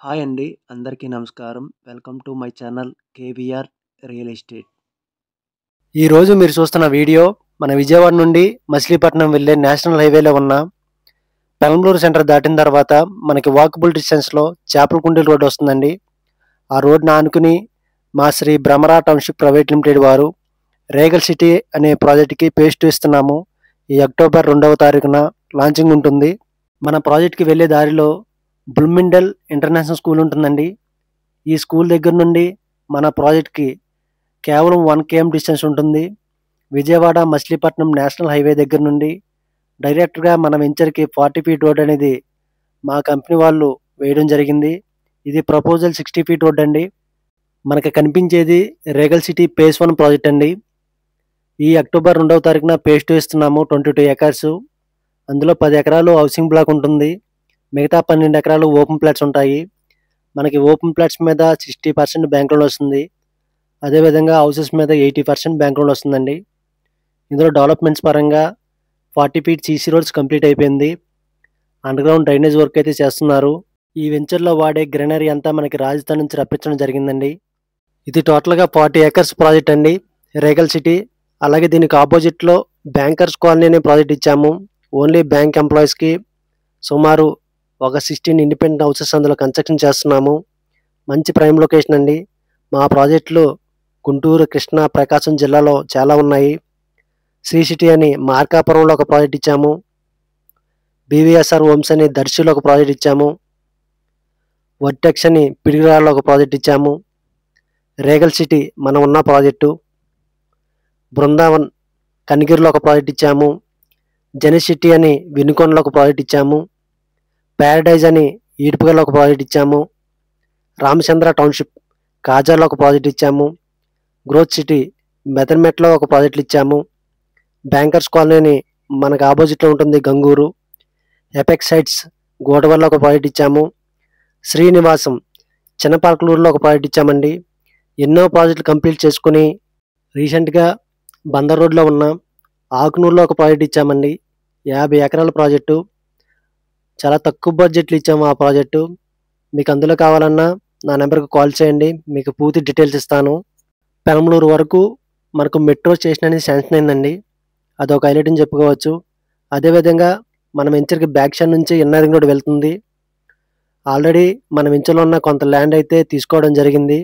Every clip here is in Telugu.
హాయ్ అండి. అందరికీ నమస్కారం. Welcome to my channel KVR real estate. ఈరోజు మీరు చూస్తున్న వీడియో మన విజయవాడ నుండి మచిలీపట్నం వెళ్ళే నేషనల్ హైవేలో ఉన్న పెనంలూరు సెంటర్ దాటిన తర్వాత మనకి వాకబుల్ డిస్టెన్స్లో చేపలకుంటూరు రోడ్ వస్తుందండి. ఆ రోడ్ని ఆనుకుని మా Shri Bhramara township private limited వారు రేగల్ సిటీ అనే ప్రాజెక్ట్కి పేజ్ 2 ఇస్తున్నాము. ఈ అక్టోబర్ 2వ తారీఖున లాంచింగ్ ఉంటుంది. మన ప్రాజెక్ట్కి వెళ్ళే దారిలో బ్లూమిండల్ ఇంటర్నేషనల్ స్కూల్ ఉంటుందండి. ఈ స్కూల్ దగ్గర నుండి మన ప్రాజెక్ట్కి కేవలం 1 km డిస్టెన్స్ ఉంటుంది. విజయవాడ మచిలీపట్నం నేషనల్ హైవే దగ్గర నుండి డైరెక్ట్గా మన వెంచర్కి 40 ఫీట్ రోడ్ అనేది మా కంపెనీ వాళ్ళు వేయడం జరిగింది. ఇది ప్రపోజల్ 60 ఫీట్ రోడ్ అండి. మనకి కనిపించేది రేగల్ సిటీ పేజ్ 1 ప్రాజెక్ట్ అండి. ఈ అక్టోబర్ 2వ తారీఖున పేజ్ 2 ఇస్తున్నాము. 22 ఎకర్స్, అందులో 10 ఎకరాలు హౌసింగ్ బ్లాక్ ఉంటుంది. మిగతా 12 ఎకరాలు ఓపెన్ ప్లాట్స్ ఉంటాయి. మనకి ఓపెన్ ప్లాట్స్ మీద 60% బ్యాంక్ లోన్ వస్తుంది. అదేవిధంగా హౌసెస్ మీద 80% బ్యాంక్ లోన్ వస్తుందండి. ఇందులో డెవలప్మెంట్స్ పరంగా 40 ఫీట్ సీసీ రోడ్స్ కంప్లీట్ అయిపోయింది. అండర్గ్రౌండ్ డ్రైనేజ్ వర్క్ అయితే చేస్తున్నారు. ఈ వెంచర్లో వాడే గ్రీనరీ అంతా మనకి రాజస్థాన్ నుంచి రప్పించడం జరిగిందండి. ఇది టోటల్గా 40 ఎకర్స్ ప్రాజెక్ట్ అండి, రేగల్ సిటీ. అలాగే దీనికి ఆపోజిట్లో బ్యాంకర్స్ కాలనీ అనే ప్రాజెక్ట్ ఇచ్చాము. ఓన్లీ బ్యాంక్ ఎంప్లాయీస్కి. సుమారు ఒక 16 ఇండిపెండెంట్ హౌసెస్ అందులో కన్స్ట్రక్షన్ చేస్తున్నాము. మంచి ప్రైమ్ లొకేషన్ అండి. మా ప్రాజెక్టులు గుంటూరు, కృష్ణా, ప్రకాశం జిల్లాలో చాలా ఉన్నాయి. శ్రీ సిటీ అని మార్కాపురంలో ఒక ప్రాజెక్ట్ ఇచ్చాము. బీవీఎస్ఆర్ హోమ్స్ అని దర్శిలో ఒక ప్రాజెక్ట్ ఇచ్చాము. వర్టెక్స్ అని పిడిగిరాల్లో ఒక ప్రాజెక్ట్ ఇచ్చాము. రేగల్ సిటీ మనం ఉన్న ప్రాజెక్టు. బృందావన్ కనిగిరిలో ఒక ప్రాజెక్ట్ ఇచ్చాము. జెనిస్ సిటీ అని వినుకొండలో ఒక ప్రాజెక్ట్ ఇచ్చాము. ప్యారడైజ్ అని ఈడుపుగల్లో ఒక ప్రాజెక్ట్ ఇచ్చాము. రామచంద్ర టౌన్షిప్ కాజాలో ఒక ప్రాజెక్ట్ ఇచ్చాము. గ్రోత్ సిటీ మెదన్మెట్లో ఒక ప్రాజెక్టులు ఇచ్చాము. బ్యాంకర్స్ కాలనీ అని మనకు ఆపోజిట్లో ఉంటుంది గంగూరు. ఎపెక్స్ సైట్స్ గోడవల్లో ఒక ప్రాజెక్ట్ ఇచ్చాము. శ్రీనివాసం చిన్నపాలకలూరులో ఒక ప్రాజెక్ట్ ఇచ్చామండి. ఎన్నో ప్రాజెక్టులు కంప్లీట్ చేసుకుని రీసెంట్గా బందర్ రోడ్లో ఉన్న ఆకునూరులో ఒక ప్రాజెక్ట్ ఇచ్చామండి. 50 ఎకరాల ప్రాజెక్టు. చాలా తక్కువ బడ్జెట్లు ఇచ్చాము ఆ ప్రాజెక్టు. మీకు అందులో కావాలన్నా నా నెంబర్కి కాల్ చేయండి, మీకు పూర్తి డీటెయిల్స్ ఇస్తాను. పెనంలూరు వరకు మనకు మెట్రో స్టేషన్ అనేది శాంక్షన్ అయిందండి. అదొక హైలైట్ అని చెప్పుకోవచ్చు. అదేవిధంగా మన వెంచర్కి బ్యాక్ సైడ్ నుంచి ఇన్నర్ రింగ్ రోడ్ వెళ్తుంది. ఆల్రెడీ మన వెంచర్లో ఉన్న కొంత ల్యాండ్ అయితే తీసుకోవడం జరిగింది.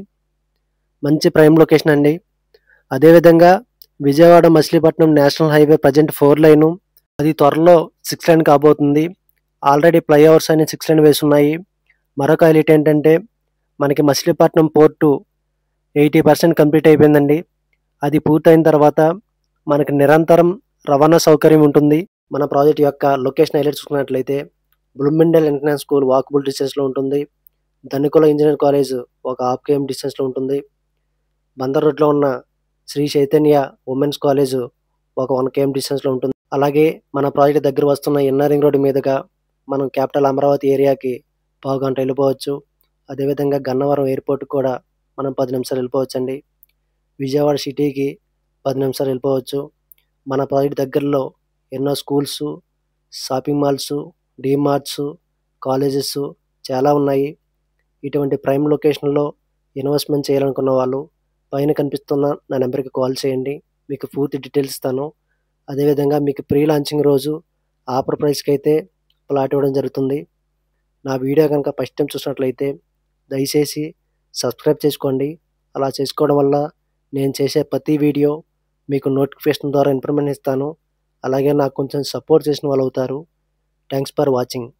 మంచి ప్రైమ్ లొకేషన్ అండి. అదేవిధంగా Vijayawada Machilipatnam national highway present 4 line, అది త్వరలో 6 లైన్ కాబోతుంది. ఆల్రెడీ ఫ్లైఓవర్స్ అని 6 లైన్ వేసి ఉన్నాయి. మరొక హైలైట్ ఏంటంటే మనకి మచిలీపట్నం పోర్టు 80% కంప్లీట్ అయిపోయిందండి. అది పూర్తయిన తర్వాత మనకి నిరంతరం రవాణా సౌకర్యం ఉంటుంది. మన ప్రాజెక్ట్ యొక్క లొకేషన్ హైలైట్ చూసుకున్నట్లయితే బ్లూమిండల్ ఇంటర్నేషనల్ స్కూల్ వాకబుల్ డిస్టెన్స్లో ఉంటుంది. ధనికుల ఇంజనీరింగ్ కాలేజ్ ఒక 1/2 km డిస్టెన్స్లో ఉంటుంది. బందర్ రోడ్లో ఉన్న శ్రీ చైతన్య ఉమెన్స్ కాలేజ్ ఒక 1 km డిస్టెన్స్లో ఉంటుంది. అలాగే మన ప్రాజెక్ట్ దగ్గర వస్తున్న ఇన్నర్ రింగ్ రోడ్డు మీదుగా మనం క్యాపిటల్ అమరావతి ఏరియాకి 1/4 గంట వెళ్ళిపోవచ్చు. అదేవిధంగా గన్నవరం ఎయిర్పోర్ట్ కూడా మనం 10 నిమిషాలు వెళ్ళిపోవచ్చండి. విజయవాడ సిటీకి 10 నిమిషాలు వెళ్ళిపోవచ్చు. మన ప్రాజెక్ట్ దగ్గరలో ఎన్నో schools, shopping malls, D-Marts, colleges చాలా ఉన్నాయి. ఇటువంటి ప్రైమ్ లొకేషన్లో ఇన్వెస్ట్మెంట్ చేయాలనుకున్న వాళ్ళు పైన కనిపిస్తున్న నా నెంబర్కి కాల్ చేయండి, మీకు పూర్తి డీటెయిల్స్ ఇస్తాను. అదేవిధంగా మీకు ప్రీ లాంచింగ్ రోజు ఆఫర్ ప్రైస్కి అయితే ప్లాట్ ఇవ్వడం జరుగుతుంది. నా వీడియో కనుక ఫస్ట్ టైం చూసినట్లయితే దయచేసి సబ్స్క్రైబ్ చేసుకోండి. అలా చేసుకోవడం వల్ల నేను చేసే ప్రతి వీడియో మీకు నోటిఫికేషన్ ద్వారా ఇన్ఫర్మేషన్ ఇస్తాను. అలాగే నాకు కొంచెం సపోర్ట్ చేసిన వాళ్ళు అవుతారు. Thanks for watching.